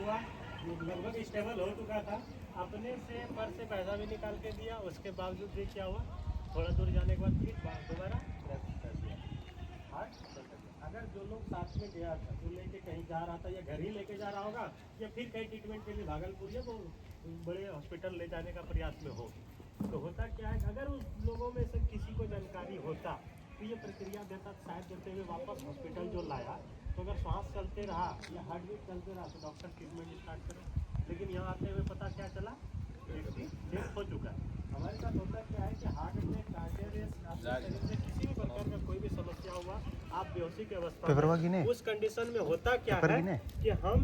हुआ, लगभग स्टेबल हो चुका था, अपने से पर्स से पैसा भी निकाल के दिया, उसके बावजूद भी क्या हुआ, थोड़ा दूर जाने के बाद फिर दोबारा क्रैश कर दिया, हार्ट चल गया। अगर जो लोग साथ में गया था, जो लेके कहीं जा रहा था या घर ही लेके जा रहा होगा या फिर कहीं ट्रीटमेंट के लिए भागलपुर या वो बड़े हॉस्पिटल ले जाने का प्रयास में हो, तो होता क्या है, अगर उस लोगों में से किसी को जानकारी होता तो ये प्रक्रिया देता, शायद देते हुए वापस हॉस्पिटल जो लाया, तो अगर श्वास चलते रहा या हार्ट बीट चलते रहा तो डॉक्टर ट्रीटमेंट स्टार्ट करे। लेकिन यहाँ आते हुए पता क्या चला, व्यक्ति डेथ हो चुका है। हमारे साथ होता क्या है कि हार्ट अटैक, कार्डियक अरेस्ट, आपके शरीर में किसी भी प्रकार का कोई भी समस्या हुआ, आप बेहोशी की अवस्था में, उस कंडीशन में होता क्या है कि हम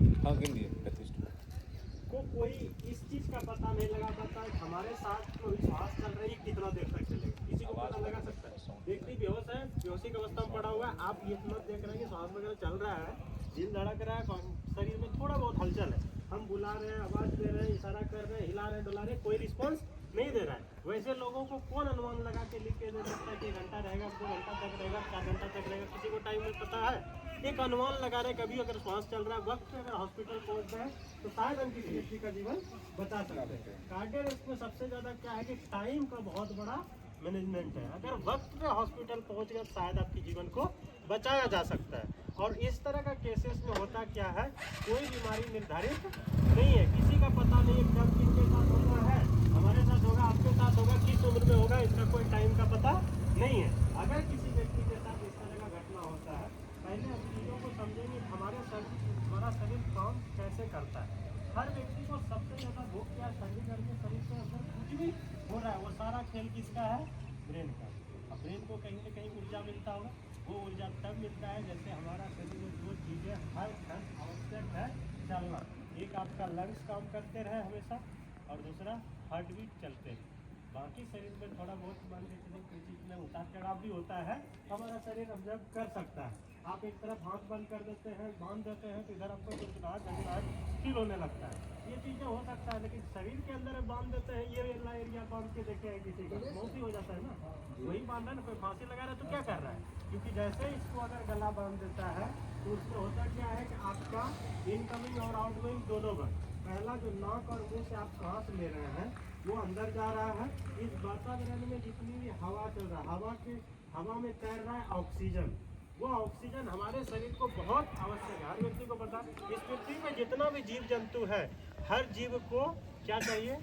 को कोई इस चीज़ का पता नहीं लगा पाता है हमारे साथ कोई श्वास चल रही है कितना देर तक चलेगा, किसी को पता लगा सकता है। व्यक्ति बेहोश है, बेहोशी की अवस्था में पड़ा हुआ है, आप ये मत देख रहे हैं कि श्वास वगैरह चल रहा है, दिल धड़क रहा है, शरीर में थोड़ा बहुत हलचल है, हम बुला रहे हैं, आवाज़ दे रहे हैं, इशारा कर रहे हैं, हिला रहे हैं, डुला रहे हैं, कोई रिस्पॉन्स नहीं दे रहा है। वैसे लोगों को कौन अनुमान लगा के लिख के दे सकता है कि घंटा रहेगा, 2 घंटा तक रहेगा, 4 घंटा तक रहेगा, किसी को टाइम नहीं पता है। एक अनुमान लगा रहे, कभी अगर श्वास चल रहा है, वक्त पे अगर हॉस्पिटल पहुंच जाए तो शायद हम किसी व्यक्ति का जीवन बचा सकते हैं। कार्डियक अरेस्ट में सबसे ज़्यादा क्या है कि टाइम का बहुत बड़ा मैनेजमेंट है, अगर वक्त पे हॉस्पिटल पहुंच गया तो शायद आपके जीवन को बचाया जा सकता है। और इस तरह का केसेस में होता क्या है, कोई बीमारी निर्धारित नहीं है, किसी का पता नहीं है कब किसके साथ होना है, हमारे साथ होगा, आपके साथ होगा, किस उम्र में होगा, इसका कोई टाइम का पता नहीं है। अगर किसी व्यक्ति के साथ इस तरह का घटना होता है, पहले हम चीज़ों को समझेंगे, हमारा शरीर काम कैसे करता है। हर व्यक्ति को सबसे ज़्यादा भूख क्या शरीर करके, शरीर के अंदर कुछ भी हो रहा है वो सारा खेल किसका है, ब्रेन का। अब ब्रेन को कहीं ना कहीं ऊर्जा मिलता होगा, वो ऊर्जा तब मिलता है जैसे हमारा शरीर में दो चीज़ें हर क्षण आवश्यक है चलना, एक आपका लंग्स काम करते रहे हमेशा और दूसरा हार्ट बीट चलते रहे। बाकी शरीर में थोड़ा बहुत मान के चलिए कोई चीज़ में उतार चढ़ाव भी होता है, हमारा शरीर ऑब्जर्व कर सकता है। आप एक तरफ हाथ बंद कर देते हैं, बांध देते हैं, तो इधर आपको गुनगुनाहट फील होने लगता है, ये चीज़ें हो सकता है। लेकिन शरीर के अंदर बांध देते हैं, ये एरिया बांध के देखे हैं किसी का मौत ही हो जाता है ना, वही बांधा ना, कोई फांसी लगा रहा है तो क्या कर रहा है, क्योंकि जैसे इसको अगर गला बांध देता है तो उसमें होता क्या है कि आपका इनकमिंग और आउटगोइंग दोनों का, पहला जो नाक और मुंह से आप सांस ले रहे हैं वो अंदर जा रहा है, इस वातावरण में जितनी भी हवा चल रहा है, हवा में तैर रहा है ऑक्सीजन, वो ऑक्सीजन हमारे शरीर को बहुत आवश्यक है, हर व्यक्ति को पता है। इस पृथ्वी में जितना भी जीव जंतु है, हर जीव को क्या चाहिए,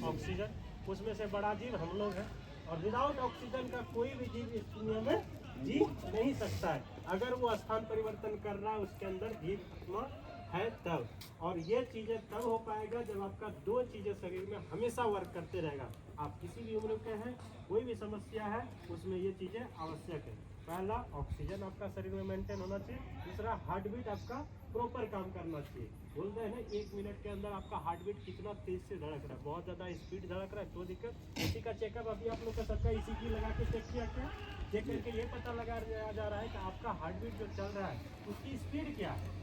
ऑक्सीजन, उसमें से बड़ा जीव हम लोग हैं, और विदाउट ऑक्सीजन का कोई भी जीव इस दुनिया में जी नहीं सकता है। अगर वो स्थान परिवर्तन कर रहा है, उसके अंदर जीवात्मा है तब, और ये चीज़ें तब हो पाएगा जब आपका दो चीज़ें शरीर में हमेशा वर्क करते रहेगा। आप किसी भी उम्र के हैं, कोई भी समस्या है, उसमें ये चीज़ें आवश्यक है। पहला ऑक्सीजन आपका शरीर में मेंटेन होना चाहिए, दूसरा हार्ट बीट आपका प्रॉपर काम करना चाहिए। बोलते हैं ना 1 मिनट के अंदर आपका हार्ट बीट कितना तेज से धड़क रहा है, बहुत ज़्यादा स्पीड धड़क रहा है तो दिक्कत। इसी का चेकअप अभी आप लोग का सबका ECG लगा के चेक किया क्या, चेक करके ये पता लगा जा रहा है कि आपका हार्ट बीट जो चल रहा है उसकी स्पीड क्या है,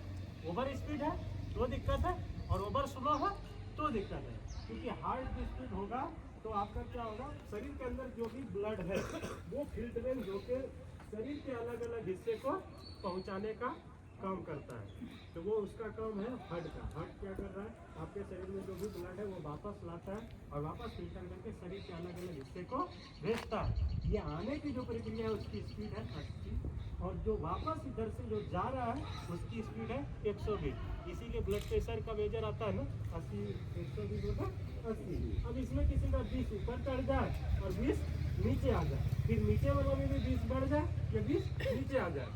ओवर स्पीड है तो दिक्कत है, और ओवर स्लो है तो दिक्कत है। क्योंकि हार्ट की स्पीड होगा तो आपका क्या होगा, शरीर के अंदर जो भी ब्लड है वो फिल्टरेंस होकर शरीर के अलग अलग हिस्से को पहुंचाने का काम करता है, तो वो उसका काम है हार्ट का। हार्ट क्या कर रहा है, आपके शरीर में जो भी ब्लड है वो वापस लाता है और वापस फिल्टर करके शरीर के अलग अलग हिस्से को भेजता है। ये आने की जो प्रक्रिया है उसकी स्पीड है 80, और जो वापस इधर से जो जा रहा है उसकी स्पीड है 120। इसीलिए ब्लड प्रेशर का मेजर आता है ना 80, 120 होगा 80। अब इसमें किसी का 20 ऊपर चढ़ जाए और 20 नीचे आ जाए, फिर नीचे वालों में भी 20 बढ़ जाए या 20 नीचे आ जाए,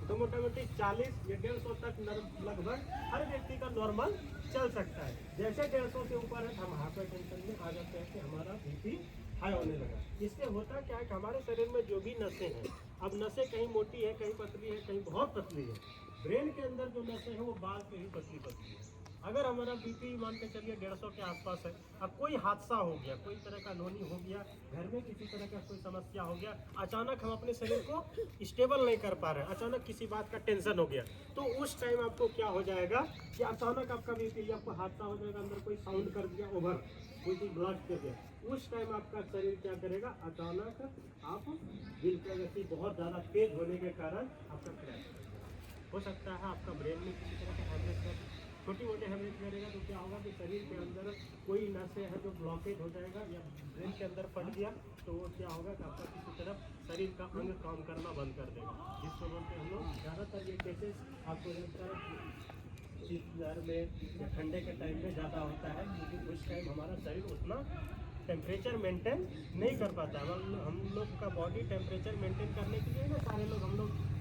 तो मोटामोटी 40 या 150 तक लगभग हर व्यक्ति का नॉर्मल चल सकता है। जैसे 150 से ऊपर है हम हाइपरटेंशन में आ जाते हैं कि हमारा BP हाई होने लगा। इससे होता क्या है कि हमारे शरीर में जो भी नसें हैं, अब नसें कहीं मोटी है, कहीं पतली है, कहीं बहुत पतली है। ब्रेन के अंदर जो नसें हैं वो बाल पे ही पतली पतली है। अगर हमारा BP मान के चलिए 150 के आसपास है, अब कोई हादसा हो गया, कोई तरह का नोनी हो गया, घर में किसी तरह का कोई समस्या हो गया, अचानक हम अपने शरीर को स्टेबल नहीं कर पा रहे, अचानक किसी बात का टेंशन हो गया, तो उस टाइम आपको क्या हो जाएगा कि अचानक आपका BP, आपको हादसा हो जाएगा, अंदर कोई साउंड कर दिया ओवर, कोई चीज ब्लास्ट कर दिया, उस टाइम आपका शरीर क्या करेगा, अचानक आप दिल की गति बहुत ज़्यादा तेज होने के कारण आपका क्रैश हो सकता है, आपका ब्रेन में किसी तरह का हेमरेज छोटी मोटी हेमरेज करेगा तो क्या होगा कि शरीर के अंदर कोई नसें है जो ब्लॉकेज हो जाएगा या ब्रेन के अंदर फट गया तो वो क्या होगा कि आपका किसी तरफ शरीर का अंग काम करना बंद कर देगा, जिसको बोलते हैं हम लोग। ज़्यादातर ये केसेस आपको लगता है शीतलहर में या ठंडे के टाइम में ज़्यादा होता है, क्योंकि उस टाइम हमारा शरीर उतना टेम्परेचर मेंटेन नहीं कर पाता है। हम लोग का बॉडी टेम्परेचर मेंटेन करने के लिए ना सारे लोग हम लोग